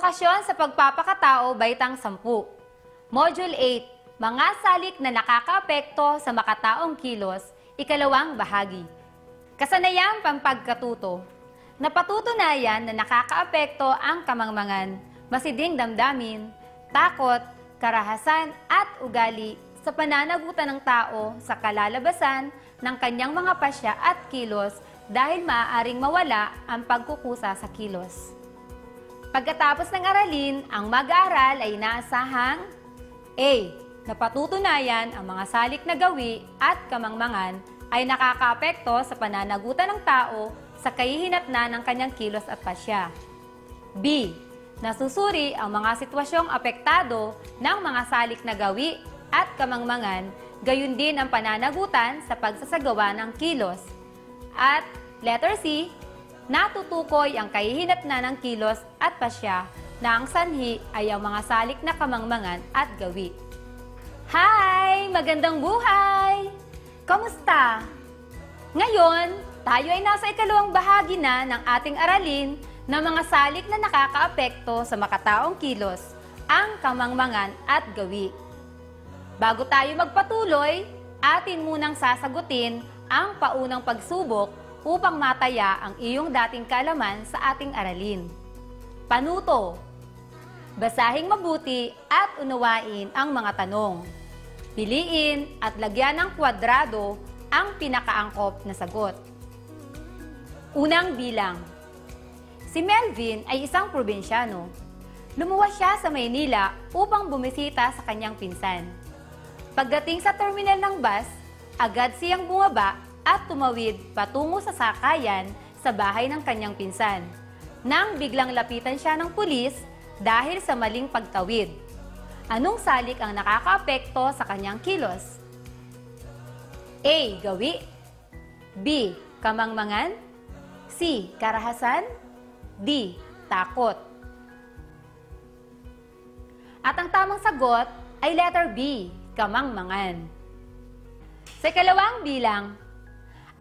Edukasyon sa pagpapakatao, baitang 10. Module 8, mga salik na nakakaapekto sa makataong kilos, ikalawang bahagi. Kasanayang pampagkatuto. Napatutunayan na nakakaapekto ang kamangmangan, masiding damdamin, takot, karahasan at ugali sa pananagutan ng tao sa kalalabasan ng kanyang mga pasya at kilos dahil maaaring mawala ang pagkukusa sa kilos. Pagkatapos ng aralin, ang mag-aaral ay inaasahang A. Napatutunayan ang mga salik na gawi at kamangmangan ay nakakaapekto sa pananagutan ng tao sa kahihinatnan ng kanyang kilos at pasya. B. Nasusuri ang mga sitwasyong apektado ng mga salik na gawi at kamangmangan, gayon din ang pananagutan sa pagsasagawa ng kilos. At letter C. Natutukoy ang kahihinatnan ng kilos at pasya na ang sanhi ay ang mga salik na kamangmangan at gawi. Hi! Magandang buhay! Kamusta? Ngayon, tayo ay nasa ikalawang bahagi na ng ating aralin ng mga salik na nakakaapekto sa makataong kilos, ang kamangmangan at gawi. Bago tayo magpatuloy, atin munang sasagutin ang paunang pagsubok upang mataya ang iyong dating kaalaman sa ating aralin. Panuto. Basahing mabuti at unawain ang mga tanong. Piliin at lagyan ng kwadrado ang pinakaangkop na sagot. Unang bilang. Si Melvin ay isang probinsyano. Lumuwas siya sa Maynila upang bumisita sa kanyang pinsan. Pagdating sa terminal ng bus, agad siyang bumaba at tumawid patungo sa sakayan sa bahay ng kanyang pinsan, nang biglang lapitan siya ng pulis dahil sa maling pagtawid. Anong salik ang nakakaapekto sa kanyang kilos? A. Gawi. B. Kamangmangan. C. Karahasan. D. Takot. At ang tamang sagot ay letter B. Kamangmangan. Sa ikalawang bilang,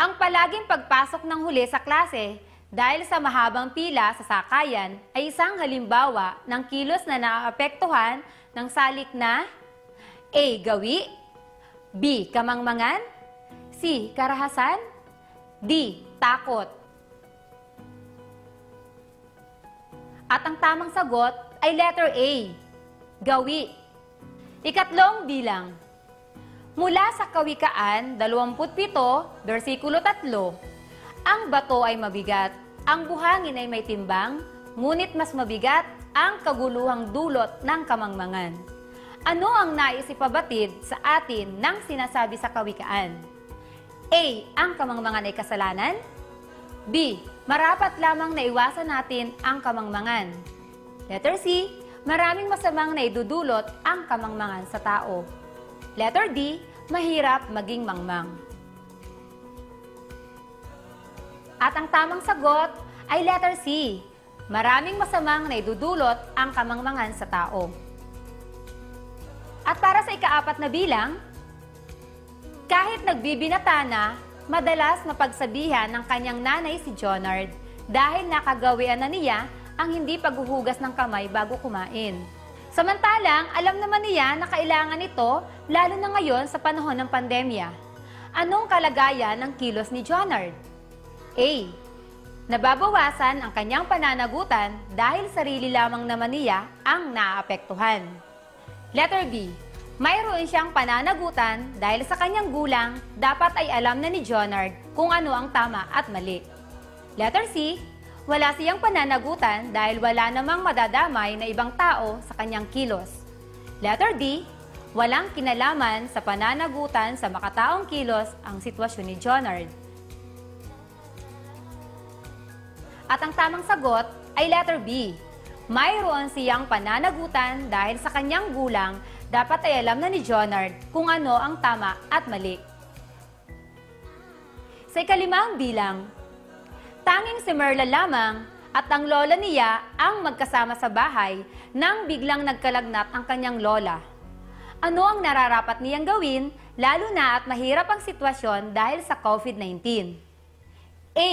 ang palaging pagpasok ng huli sa klase dahil sa mahabang pila sa sakayan ay isang halimbawa ng kilos na naaapektuhan ng salik na A. Gawi. B. Kamangmangan. C. Karahasan. D. Takot. At ang tamang sagot ay letter A. Gawi. Ikatlong bilang. Mula sa Kawikaan 27, versikulo 3, ang bato ay mabigat, ang buhangin ay may timbang, ngunit mas mabigat ang kaguluhang dulot ng kamangmangan. Ano ang nais ipabatid sa atin ng sinasabi sa Kawikaan? A. Ang kamangmangan ay kasalanan. B. Marapat lamang na iwasan natin ang kamangmangan. Letter C. Maraming masamang naidudulot ang kamangmangan sa tao. Letter D. Mahirap maging mangmang. At ang tamang sagot ay letter C. Maraming masamang naidudulot ang kamangmangan sa tao. At para sa ikaapat na bilang, kahit nagbibinata na, madalas mapagsabihan ng kanyang nanay si Jonard dahil nakagawian na niya ang hindi paghuhugas ng kamay bago kumain. Samantalang, alam naman niya na kailangan ito, lalo na ngayon sa panahon ng pandemya. Anong kalagayan ng kilos ni Jonard? A. Nababawasan ang kanyang pananagutan dahil sarili lamang naman niya ang naaapektuhan. Letter B. Mayroon siyang pananagutan dahil sa kanyang gulang, dapat ay alam na ni Jonard kung ano ang tama at mali. Letter C. Wala siyang pananagutan dahil wala namang madadamay na ibang tao sa kanyang kilos. Letter D. Walang kinalaman sa pananagutan sa makataong kilos ang sitwasyon ni Jonard. At ang tamang sagot ay letter B. Mayroon siyang pananagutan dahil sa kanyang gulang, dapat ay alam na ni Jonard kung ano ang tama at mali. Sa ikalimang bilang, tanging si Merla lamang at ang lola niya ang magkasama sa bahay nang biglang nagkalagnat ang kanyang lola. Ano ang nararapat niyang gawin, lalo na at mahirap ang sitwasyon dahil sa COVID-19? A.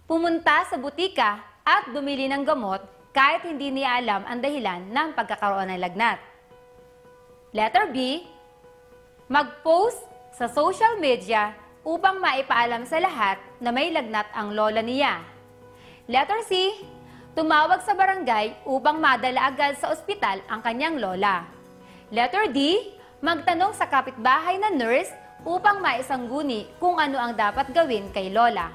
Pumunta sa butika at bumili ng gamot kahit hindi niya alam ang dahilan ng pagkakaroon ng lagnat. Letter B, mag-post sa social media upang maipaalam sa lahat na may lagnat ang lola niya. Letter C, tumawag sa barangay upang madala agad sa ospital ang kanyang lola. Letter D, magtanong sa kapitbahay na nurse upang maisangguni kung ano ang dapat gawin kay lola.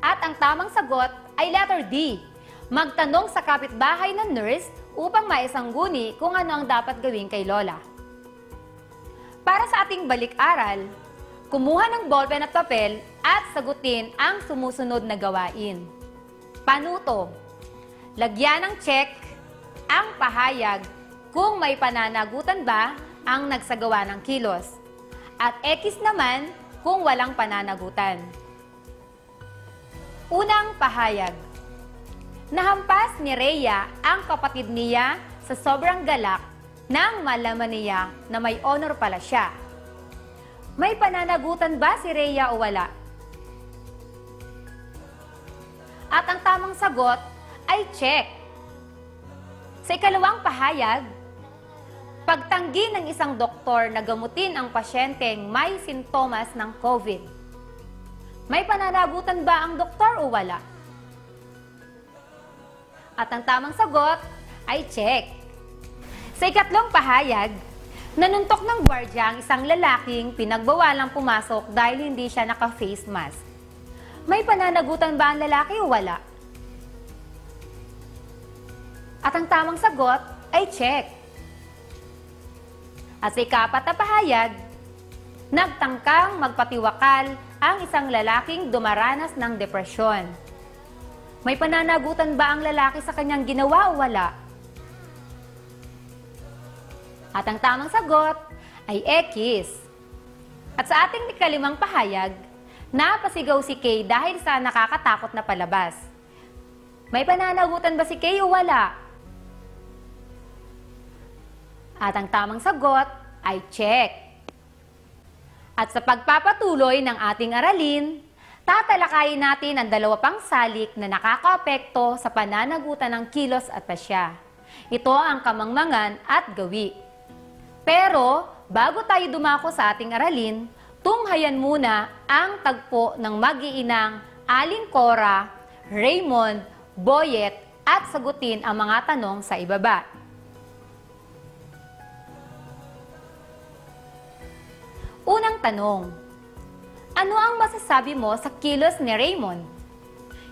At ang tamang sagot ay letter D, magtanong sa kapitbahay na nurse upang maisangguni kung ano ang dapat gawin kay lola. Para sa ating balik-aral, kumuha ng ballpen at papel at sagutin ang sumusunod na gawain. Panuto, lagyan ng check ang pahayag kung may pananagutan ba ang nagsagawa ng kilos, at X naman kung walang pananagutan. Unang pahayag, nahampas ni Rhea ang kapatid niya sa sobrang galak nang malaman niya na may honor pala siya. May pananagutan ba si Rhea o wala? At ang tamang sagot ay check. Sa ikalawang pahayag, pagtanggi ng isang doktor na gamutin ang pasyenteng may sintomas ng COVID. May pananagutan ba ang doktor o wala? At ang tamang sagot ay check. Sa ikatlong pahayag, nanuntok ng gwardiya ang isang lalaking pinagbawalang pumasok dahil hindi siya naka-face mask. May pananagutan ba ang lalaki o wala? At ang tamang sagot ay check. At sa ikapat na pahayag, nagtangkang magpatiwakal ang isang lalaking dumaranas ng depresyon. May pananagutan ba ang lalaki sa kanyang ginawa o wala? At ang tamang sagot ay X. At sa ating ikalimang pahayag, napasigaw si Kay dahil sa nakakatakot na palabas. May pananagutan ba si Kay o wala? At ang tamang sagot ay check. At sa pagpapatuloy ng ating aralin, tatalakayin natin ang dalawa pang salik na nakakaapekto sa pananagutan ng kilos at pasya. Ito ang kamangmangan at gawi. Pero, bago tayo dumako sa ating aralin, tunghayan muna ang tagpo ng mag-iinang Aling Cora, Raymond, Boyet at sagutin ang mga tanong sa ibaba. Unang tanong, ano ang masasabi mo sa kilos ni Raymond?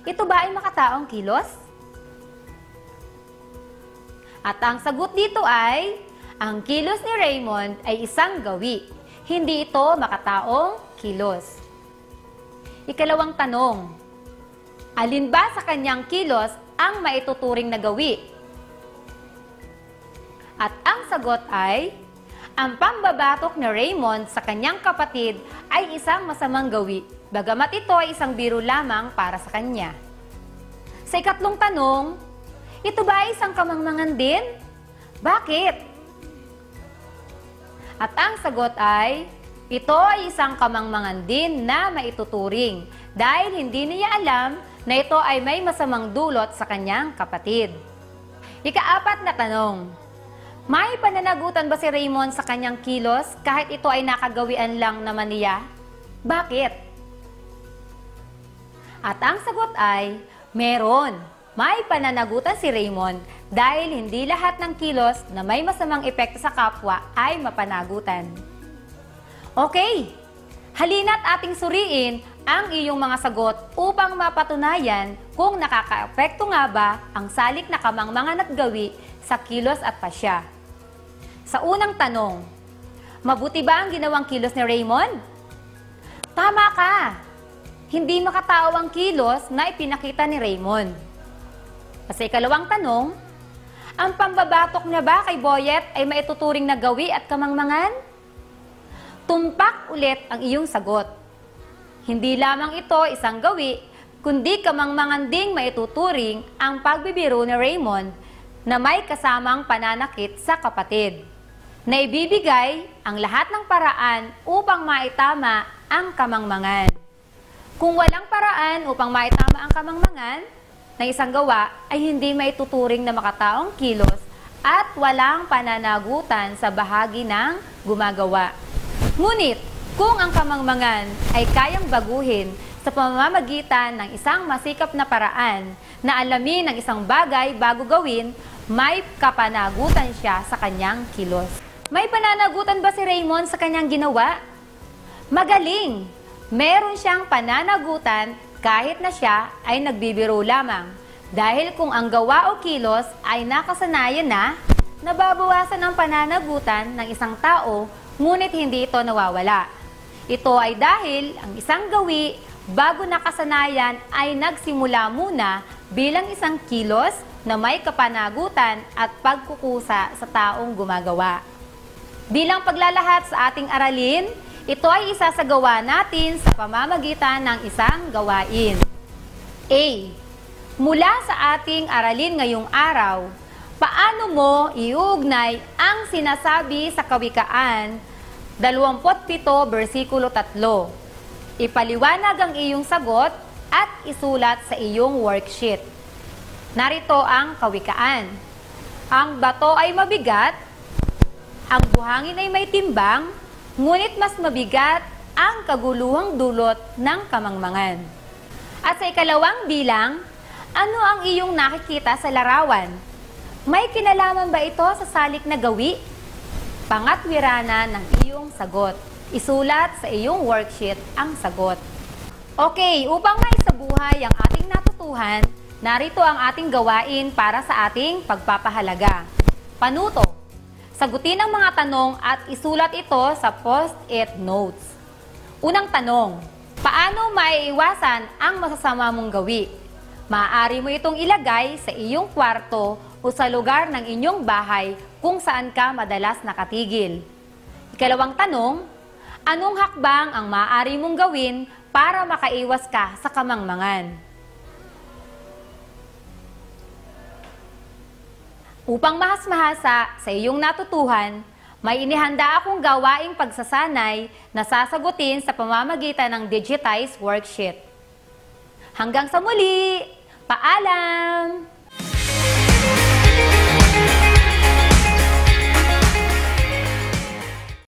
Ito ba ay makataong kilos? At ang sagot dito ay, ang kilos ni Raymond ay isang gawi. Hindi ito makataong kilos. Ikalawang tanong, alin ba sa kanyang kilos ang maituturing na gawi? At ang sagot ay, ang pambabatok ni Raymond sa kanyang kapatid ay isang masamang gawi, bagamat ito ay isang biro lamang para sa kanya. Sa ikatlong tanong, ito ba ay isang kamangmangan din? Bakit? At ang sagot ay, ito ay isang kamangmangan din na maituturing dahil hindi niya alam na ito ay may masamang dulot sa kanyang kapatid. Ikaapat na tanong, may pananagutan ba si Raymond sa kanyang kilos kahit ito ay nakagawian lang naman niya? Bakit? At ang sagot ay, meron. May pananagutan si Raymond dahil hindi lahat ng kilos na may masamang epekto sa kapwa ay mapanagutan. Okay, halina't ating suriin ang iyong mga sagot upang mapatunayan kung nakakaapekto nga ba ang salik na kamangmangan at gawi sa kilos at pasya. Sa unang tanong, mabuti ba ang ginawang kilos ni Raymond? Tama ka! Hindi makatao ang kilos na ipinakita ni Raymond. Sa ikalawang tanong, ang pambabatok niya ba kay Boyet ay maituturing na gawi at kamangmangan? Tumpak ulit ang iyong sagot. Hindi lamang ito isang gawi, kundi kamangmangan ding maituturing ang pagbibiro ni Raymond na may kasamang pananakit sa kapatid, na ibibigay ang lahat ng paraan upang maitama ang kamangmangan. Kung walang paraan upang maitama ang kamangmangan, ng isang gawa ay hindi maituturing na makataong kilos at walang pananagutan sa bahagi ng gumagawa. Ngunit, kung ang kamangmangan ay kayang baguhin sa pamamagitan ng isang masikap na paraan na alamin ang isang bagay bago gawin, may kapanagutan siya sa kanyang kilos. May pananagutan ba si Raymond sa kanyang ginawa? Magaling! Meron siyang pananagutan kahit na siya ay nagbibiro lamang. Dahil kung ang gawa o kilos ay nakasanayan na, nababawasan ang pananagutan ng isang tao, ngunit hindi ito nawawala. Ito ay dahil ang isang gawi bago nakasanayan ay nagsimula muna bilang isang kilos na may kapanagutan at pagkukusa sa taong gumagawa. Bilang paglalahad sa ating aralin, ito ay isasagawa natin sa pamamagitan ng isang gawain. A. Mula sa ating aralin ngayong araw, paano mo iuugnay ang sinasabi sa Kawikaan 27 versikulo 3? Ipaliwanag ang iyong sagot at isulat sa iyong worksheet. Narito ang kawikaan. Ang bato ay mabigat, ang buhangin ay may timbang, ngunit mas mabigat ang kaguluhang dulot ng kamangmangan. At sa ikalawang bilang, ano ang iyong nakikita sa larawan? May kinalaman ba ito sa salik na gawi? Pangatwiranan ng iyong sagot. Isulat sa iyong worksheet ang sagot. Okay, upang maisabuhay ang ating natutuhan, narito ang ating gawain para sa ating pagpapahalaga. Panuto. Sagutin ang mga tanong at isulat ito sa post-it notes. Unang tanong, paano maiiwasan ang masasama mong gawi? Maaari mo itong ilagay sa iyong kwarto o sa lugar ng inyong bahay kung saan ka madalas nakatigil. Ikalawang tanong, anong hakbang ang maaari mong gawin para makaiwas ka sa kamangmangan? Upang mahas-mahasa sa iyong natutuhan, may inihanda akong gawaing pagsasanay na sasagutin sa pamamagitan ng digitized worksheet. Hanggang sa muli! Paalam!